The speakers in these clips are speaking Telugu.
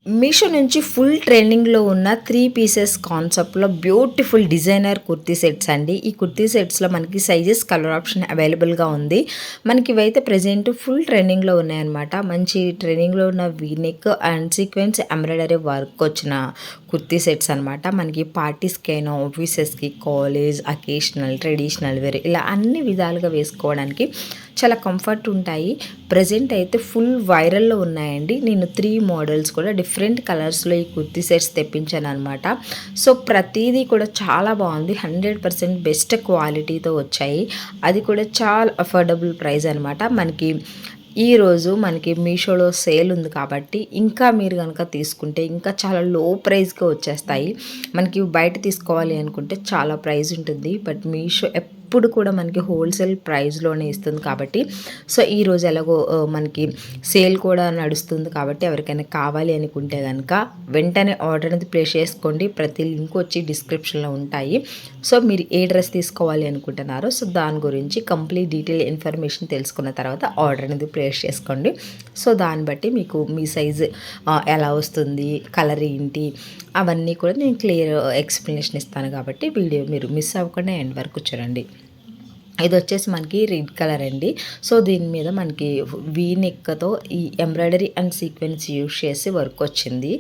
మీషో నుంచి ఫుల్ ట్రెండింగ్లో ఉన్న 3 పీసెస్ కాన్సెప్ట్లో బ్యూటిఫుల్ డిజైనర్ కుర్తీ సెట్స్ అండి. ఈ కుర్తీ సెట్స్లో మనకి సైజెస్ కలర్ ఆప్షన్ అవైలబుల్గా ఉంది. మనకి ఇవైతే ప్రజెంట్ ఫుల్ ట్రెండింగ్లో ఉన్నాయన్నమాట. మంచి ట్రెండింగ్లో ఉన్న V-neck and sequence embroidery work వచ్చిన కుర్తీ సెట్స్ అనమాట. మనకి పార్టీస్కైనా, ఆఫీసెస్కి, కాలేజ్, అకేషనల్, ట్రెడిషనల్ వేర్ ఇలా అన్ని విధాలుగా వేసుకోవడానికి చాలా కంఫర్ట్ ఉంటాయి. ప్రజెంట్ అయితే ఫుల్ వైరల్లో ఉన్నాయండి. నేను 3 మోడల్స్ కూడా డిఫరెంట్ కలర్స్లో ఈ కుర్తీ సెట్స్ తెప్పించాను అనమాట. సో ప్రతిదీ కూడా చాలా బాగుంది. 100% బెస్ట్ క్వాలిటీతో వచ్చాయి. అది కూడా చాలా అఫోర్డబుల్ ప్రైస్ అనమాట. ఈరోజు మనకి మీషోలో సేల్ ఉంది కాబట్టి ఇంకా మీరు కనుక తీసుకుంటే ఇంకా చాలా లో ప్రైస్గా వచ్చేస్తాయి. మనకి బయట తీసుకోవాలి అనుకుంటే చాలా ప్రైస్ ఉంటుంది. బట్ మీషో ఎప్పుడు కూడా మనకి హోల్సేల్ ప్రైస్లోనే ఇస్తుంది కాబట్టి సో ఈరోజు ఎలాగో మనకి సేల్ కూడా నడుస్తుంది కాబట్టి ఎవరికైనా కావాలి అనుకుంటే కనుక వెంటనే ఆర్డర్ అనేది ప్లేస్ చేసుకోండి. ప్రతి లింక్ వచ్చి డిస్క్రిప్షన్లో ఉంటాయి. సో మీరు ఏ డ్రెస్ తీసుకోవాలి అనుకుంటున్నారో సో దాని గురించి కంప్లీట్ డీటెయిల్ ఇన్ఫర్మేషన్ తెలుసుకున్న తర్వాత ఆర్డర్ అనేది ప్లేస్ చేసుకోండి. సో దాన్ని బట్టి మీకు మీ సైజు ఎలా వస్తుంది, కలర్ ఏంటి అవన్నీ కూడా నేను క్లియర్ ఎక్స్ప్లెనేషన్ ఇస్తాను కాబట్టి వీడియో మీరు మిస్ అవ్వకుండా ఎండ్ వరకు చూడండి. ఇది వచ్చేసి మనకి రెడ్ కలర్ అండి. సో దీని మీద మనకి వీనెక్తో ఈ ఎంబ్రాయిడరీ అండ్ సీక్వెన్స్ యూజ్ చేసి వర్క్ వచ్చింది.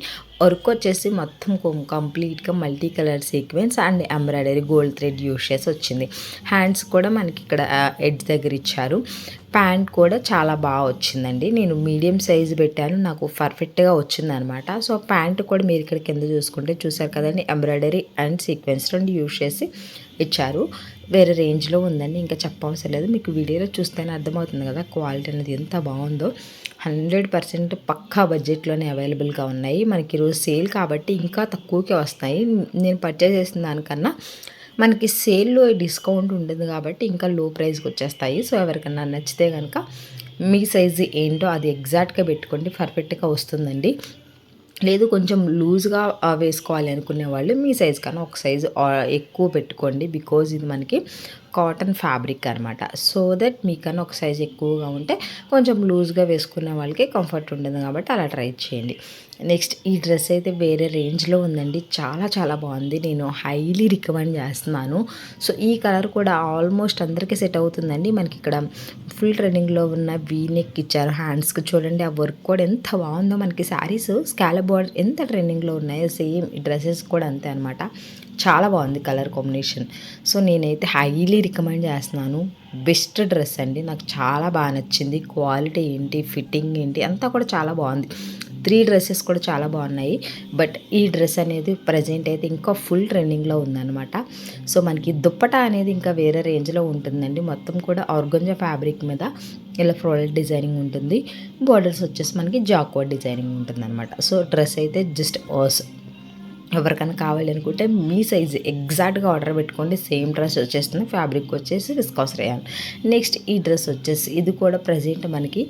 వర్క్ వచ్చేసి మొత్తం కంప్లీట్గా multi colour sequence and embroidery gold thread use చేసి వచ్చింది. హ్యాండ్స్ కూడా మనకి ఇక్కడ ఎడ్జ్ దగ్గర ఇచ్చారు. ప్యాంట్ కూడా చాలా బాగా వచ్చిందండి. నేను మీడియం సైజు పెట్టాను, నాకు పర్ఫెక్ట్గా వచ్చిందనమాట. సో ప్యాంట్ కూడా మీరు ఇక్కడ కింద చూసుకుంటే చూసారు కదండి, ఎంబ్రాయిడరీ అండ్ సీక్వెన్స్ రెండు యూజ్ చేసి ఇచ్చారు. వేరే రేంజ్లో ఉందండి, ఇంకా చెప్పవసరం లేదు. మీకు వీడియోలో చూస్తేనే అర్థమవుతుంది కదా క్వాలిటీ అనేది ఎంత బాగుందో. 100% పక్కా బడ్జెట్లోనే అవైలబుల్గా ఉన్నాయి. మనకి ఈరోజు సేల్ కాబట్టి ఇంకా తక్కువకే వస్తాయి. నేను పర్చేస్ చేసిన దానికన్నా మనకి సేల్లో డిస్కౌంట్ ఉంటుంది కాబట్టి ఇంకా లో ప్రైస్కి వచ్చేస్తాయి. సో ఎవరికన్నా నచ్చితే కనుక మీ సైజు ఏంటో అది ఎగ్జాక్ట్గా పెట్టుకోండి, పర్ఫెక్ట్గా వస్తుందండి. లేదు కొంచెం లూజ్గా వేసుకోవాలి అనుకునే వాళ్ళు మీ సైజ్ కన్నా ఒక సైజు ఎక్కువ పెట్టుకోండి. బికాజ్ ఇది మనకి కాటన్ ఫ్యాబ్రిక్ అనమాట. సో దట్ మీకన్నా ఒక సైజు ఎక్కువగా ఉంటే కొంచెం లూజ్గా వేసుకునే వాళ్ళకి కంఫర్ట్ ఉంటుంది కాబట్టి అలా ట్రై చేయండి. నెక్స్ట్ ఈ డ్రెస్ అయితే వేరే రేంజ్లో ఉందండి. చాలా చాలా బాగుంది. నేను హైలీ రికమెండ్ చేస్తున్నాను. సో ఈ కలర్ కూడా ఆల్మోస్ట్ అందరికీ సెట్ అవుతుందండి. మనకి ఇక్కడ ఫుల్ ట్రెండింగ్లో ఉన్న వీనెక్ ఇచ్చారు. హ్యాండ్స్కి చూడండి ఆ వర్క్ కూడా ఎంత బాగుందో. మనకి శారీస్ స్కాలప్ బార్డర్ ఎంత ట్రెండింగ్లో ఉన్నాయో సేమ్ ఈ డ్రెస్సెస్ కూడా అంతే అనమాట. చాలా బాగుంది కలర్ కాంబినేషన్. సో నేనైతే హైలీ రికమెండ్ చేస్తున్నాను. బెస్ట్ డ్రెస్ అండి, నాకు చాలా బాగా నచ్చింది. క్వాలిటీ ఏంటి, ఫిట్టింగ్ ఏంటి అంతా కూడా చాలా బాగుంది. 3 డ్రెస్సెస్ కూడా చాలా బాగున్నాయి. బట్ ఈ డ్రెస్ అనేది ప్రజెంట్ అయితే ఇంకా ఫుల్ ట్రెండింగ్లో ఉందన్నమాట. సో మనకి దుప్పటా అనేది ఇంకా వేరే రేంజ్లో ఉంటుందండి. మొత్తం కూడా ఆర్గంజా ఫ్యాబ్రిక్ మీద ఇలా ఫ్లోరల్ డిజైనింగ్ ఉంటుంది. బార్డర్స్ వచ్చేసి మనకి జాక్వర్డ్ డిజైనింగ్ ఉంటుందన్నమాట. సో డ్రెస్ అయితే జస్ట్ ఎవరికైనా కావాలి అనుకుంటే మీ సైజు ఎగ్జాక్ట్గా ఆర్డర్ పెట్టుకోండి. సేమ్ డ్రెస్ వచ్చేస్తుంది. ఫ్యాబ్రిక్ వచ్చేసి విస్కాస్ రేయాన్. నెక్స్ట్ ఈ డ్రెస్ వచ్చేసి ఇది కూడా ప్రజెంట్ మనకి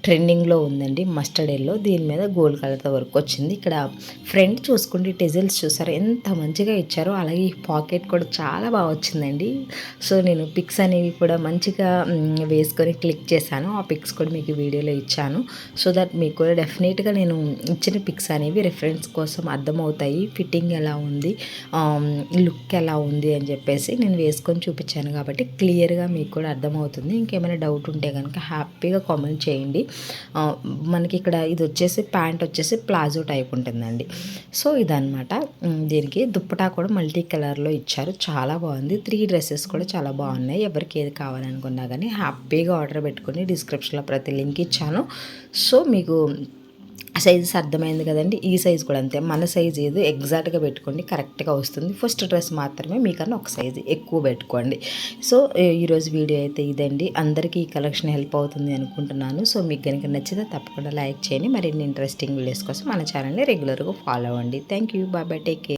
ట్రెండింగ్లో ఉందండి. మస్టర్డ్ ఎల్లో, దీని మీద గోల్డ్ కలర్తో వర్క్ వచ్చింది. ఇక్కడ ఫ్రంట్ చూసుకుంటే టెజిల్స్ చూసారు ఎంత మంచిగా ఇచ్చారో. అలాగే ఈ పాకెట్ కూడా చాలా బాగా వచ్చిందండి. సో నేను పిక్స్ అనేవి కూడా మంచిగా వేసుకొని క్లిక్ చేశాను. ఆ పిక్స్ కూడా మీకు వీడియోలో ఇచ్చాను. సో దట్ మీకు కూడా డెఫినెట్గా నేను ఇచ్చిన పిక్స్ అనేవి రిఫరెన్స్ కోసం అర్థమవుతాయి. ఫిట్టింగ్ ఎలా ఉంది, లుక్ ఎలా ఉంది అని చెప్పేసి నేను వేసుకొని చూపించాను కాబట్టి క్లియర్గా మీకు కూడా అర్థమవుతుంది. ఇంకేమైనా డౌట్ ఉంటే కనుక హ్యాపీగా కామెంట్ చేయండి. మనకి ఇక్కడ ఇది వచ్చేసి ప్యాంట్ వచ్చేసి ప్లాజో టైప్ ఉంటుందండి. సో ఇదనమాట. దీనికి దుప్పటా కూడా మల్టీ కలర్లో ఇచ్చారు. చాలా బాగుంది. 3 డ్రెస్సెస్ కూడా చాలా బాగున్నాయి. ఎవరికి ఏది కావాలనుకున్నా కానీ హ్యాపీగా ఆర్డర్ పెట్టుకొని డిస్క్రిప్షన్లో ప్రతి లింక్ ఇచ్చాను. సో మీకు సైజెస్ అర్థమైంది కదండి. ఈ సైజు కూడా అంతే. మన సైజు ఏదో ఎగ్జాక్ట్గా పెట్టుకోండి, కరెక్ట్గా వస్తుంది. ఫస్ట్ డ్రెస్ మాత్రమే మీకన్నా ఒక సైజు ఎక్కువ పెట్టుకోండి. సో ఈరోజు వీడియో అయితే ఇదండి. అందరికీ ఈ కలెక్షన్ హెల్ప్ అవుతుంది అనుకుంటున్నాను. సో మీకు కనుక నచ్చితే తప్పకుండా లైక్ చేయండి. మరిన్ని ఇంట్రెస్టింగ్ వీడియోస్ కోసం మన ఛానల్ని రెగ్యులర్గా ఫాలో అవ్వండి. Thank you. Bye bye. Take care.